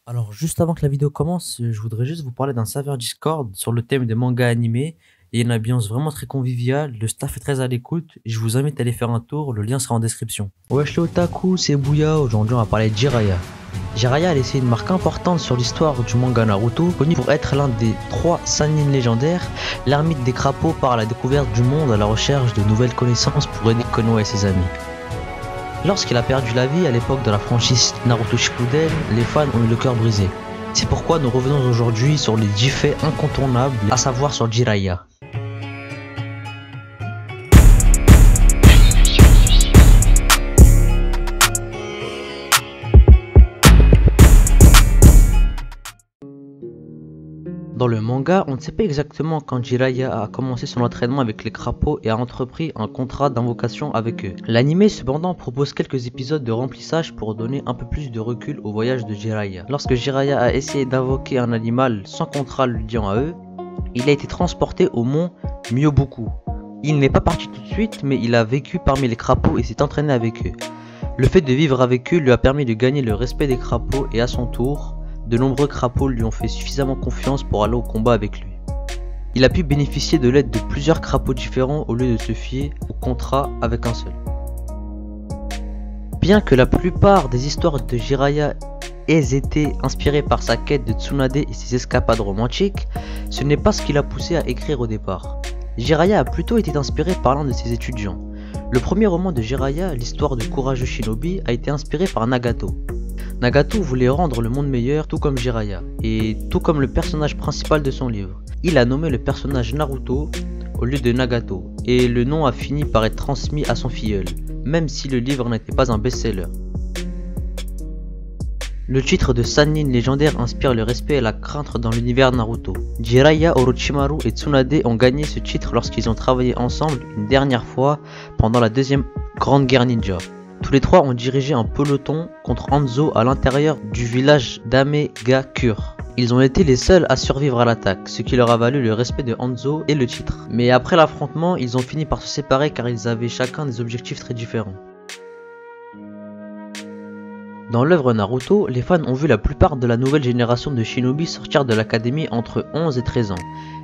Alors, juste avant que la vidéo commence, je voudrais juste vous parler d'un serveur Discord sur le thème des mangas animés. Il y a une ambiance vraiment très conviviale, le staff est très à l'écoute, et je vous invite à aller faire un tour, le lien sera en description. Wesh les otaku, c'est Bouya, aujourd'hui on va parler de Jiraiya. Jiraiya a laissé une marque importante sur l'histoire du manga Naruto, connu pour être l'un des 3 Sannin légendaires. L'ermite des crapauds part à la découverte du monde à la recherche de nouvelles connaissances pour aider Konoha et ses amis. Lorsqu'il a perdu la vie à l'époque de la franchise Naruto Shippuden, les fans ont eu le cœur brisé. C'est pourquoi nous revenons aujourd'hui sur les 10 faits incontournables, à savoir sur Jiraiya. Dans le manga, on ne sait pas exactement quand Jiraiya a commencé son entraînement avec les crapauds et a entrepris un contrat d'invocation avec eux. L'anime cependant propose quelques épisodes de remplissage pour donner un peu plus de recul au voyage de Jiraiya. Lorsque Jiraiya a essayé d'invoquer un animal sans contrat lui liant à eux, il a été transporté au mont Myoboku. Il n'est pas parti tout de suite, mais il a vécu parmi les crapauds et s'est entraîné avec eux. Le fait de vivre avec eux lui a permis de gagner le respect des crapauds et à son tour, de nombreux crapauds lui ont fait suffisamment confiance pour aller au combat avec lui. Il a pu bénéficier de l'aide de plusieurs crapauds différents au lieu de se fier au contrat avec un seul. Bien que la plupart des histoires de Jiraiya aient été inspirées par sa quête de Tsunade et ses escapades romantiques, ce n'est pas ce qui l'a poussé à écrire au départ. Jiraiya a plutôt été inspiré par l'un de ses étudiants. Le premier roman de Jiraiya, l'histoire du courageux shinobi, a été inspiré par Nagato. Nagato voulait rendre le monde meilleur tout comme Jiraiya, et tout comme le personnage principal de son livre. Il a nommé le personnage Naruto au lieu de Nagato, et le nom a fini par être transmis à son filleul, même si le livre n'était pas un best-seller. Le titre de Sannin légendaire inspire le respect et la crainte dans l'univers Naruto. Jiraiya, Orochimaru et Tsunade ont gagné ce titre lorsqu'ils ont travaillé ensemble une dernière fois pendant la deuxième grande guerre ninja. Tous les trois ont dirigé un peloton contre Hanzo à l'intérieur du village d'Amegakure. Ils ont été les seuls à survivre à l'attaque, ce qui leur a valu le respect de Hanzo et le titre. Mais après l'affrontement, ils ont fini par se séparer car ils avaient chacun des objectifs très différents. Dans l'œuvre Naruto, les fans ont vu la plupart de la nouvelle génération de shinobi sortir de l'académie entre 11 et 13 ans.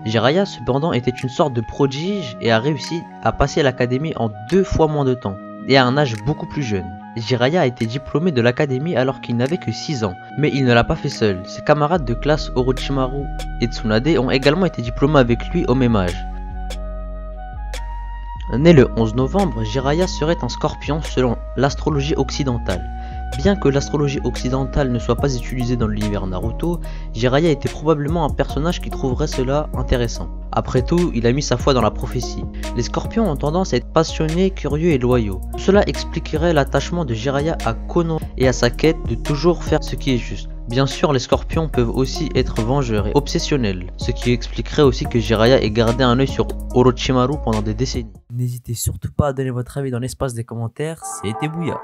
Jiraiya cependant était une sorte de prodige et a réussi à passer l'académie en 2 fois moins de temps, et à un âge beaucoup plus jeune. Jiraiya a été diplômé de l'académie alors qu'il n'avait que 6 ans, mais il ne l'a pas fait seul. Ses camarades de classe Orochimaru et Tsunade ont également été diplômés avec lui au même âge. Né le 11 novembre, Jiraiya serait un scorpion selon l'astrologie occidentale. Bien que l'astrologie occidentale ne soit pas utilisée dans l'univers Naruto, Jiraiya était probablement un personnage qui trouverait cela intéressant. Après tout, il a mis sa foi dans la prophétie. Les scorpions ont tendance à être passionnés, curieux et loyaux. Cela expliquerait l'attachement de Jiraiya à Konoha et à sa quête de toujours faire ce qui est juste. Bien sûr, les scorpions peuvent aussi être vengeurs et obsessionnels, ce qui expliquerait aussi que Jiraiya ait gardé un œil sur Orochimaru pendant des décennies. N'hésitez surtout pas à donner votre avis dans l'espace des commentaires, c'était Bouya.